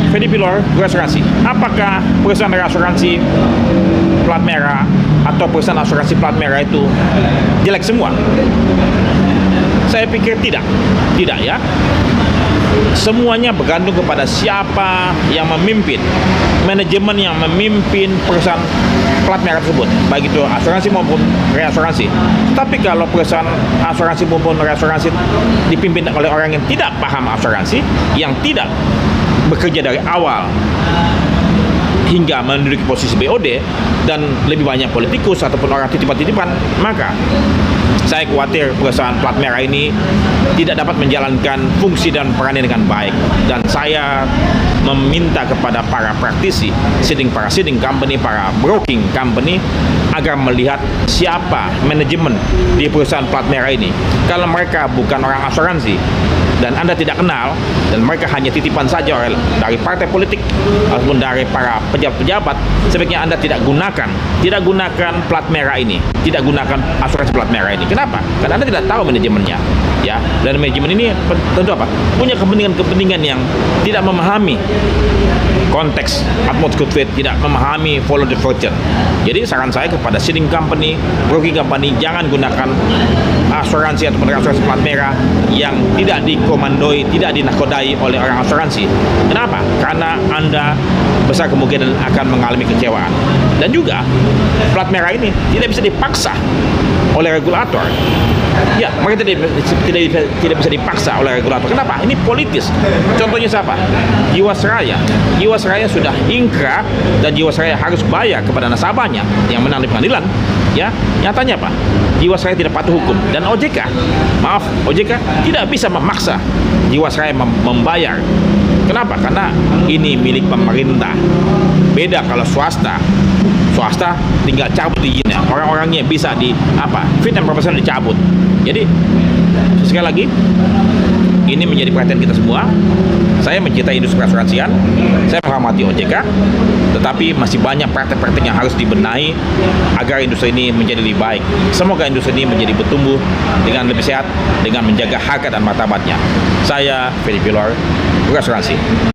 Fedi Pilor, asuransi. Apakah perusahaan asuransi plat merah atau perusahaan asuransi plat merah itu jelek semua? Saya pikir tidak ya. Semuanya bergantung kepada siapa yang memimpin, manajemen yang memimpin perusahaan plat merah tersebut, baik itu asuransi maupun reasuransi. Tapi kalau perusahaan asuransi maupun reasuransi dipimpin oleh orang yang tidak paham asuransi, yang tidak bekerja dari awal hingga menduduki posisi BOD, dan lebih banyak politikus ataupun orang titipan-titipan, maka saya khawatir perusahaan plat merah ini tidak dapat menjalankan fungsi dan perannya dengan baik. Dan saya meminta kepada para praktisi, para seeding company, para broking company, agar melihat siapa manajemen di perusahaan plat merah ini. Kalau mereka bukan orang asuransi dan Anda tidak kenal, dan mereka hanya titipan saja dari partai politik ataupun dari para pejabat-pejabat, sebaiknya Anda tidak gunakan plat merah ini, tidak gunakan asuransi plat merah ini. Kenapa? Karena Anda tidak tahu manajemennya, ya. Dan manajemen ini tentu punya kepentingan yang tidak memahami konteks utmost good faith, tidak memahami follow the fortune. Jadi saran saya kepada seeding company, broking company, jangan gunakan asuransi atau asuransi plat merah yang tidak dikomandoi, tidak dinakodai oleh orang asuransi. Kenapa? Karena Anda besar kemungkinan akan mengalami kecewaan. Dan juga plat merah ini tidak bisa dipaksa oleh regulator. Ya, mereka tidak bisa dipaksa oleh regulator. Kenapa? Ini politis. Contohnya siapa? Jiwasraya. Jiwasraya sudah ingkrah dan Jiwasraya harus bayar kepada nasabahnya yang menang di pengadilan. Ya, nyatanya apa? Jiwasraya tidak patuh hukum, dan OJK tidak bisa memaksa Jiwasraya membayar. Kenapa? Karena ini milik pemerintah. Beda kalau swasta tinggal cabut izinnya, orang-orangnya bisa fit and proper dicabut. Jadi sekali lagi, ini menjadi perhatian kita semua. Saya mencintai industri asuransian, saya menghormati OJK, tetapi masih banyak praktek-praktek yang harus dibenahi agar industri ini menjadi lebih baik. Semoga industri ini menjadi bertumbuh dengan lebih sehat, dengan menjaga harga dan martabatnya. Saya Fedi Pilor, asuransi.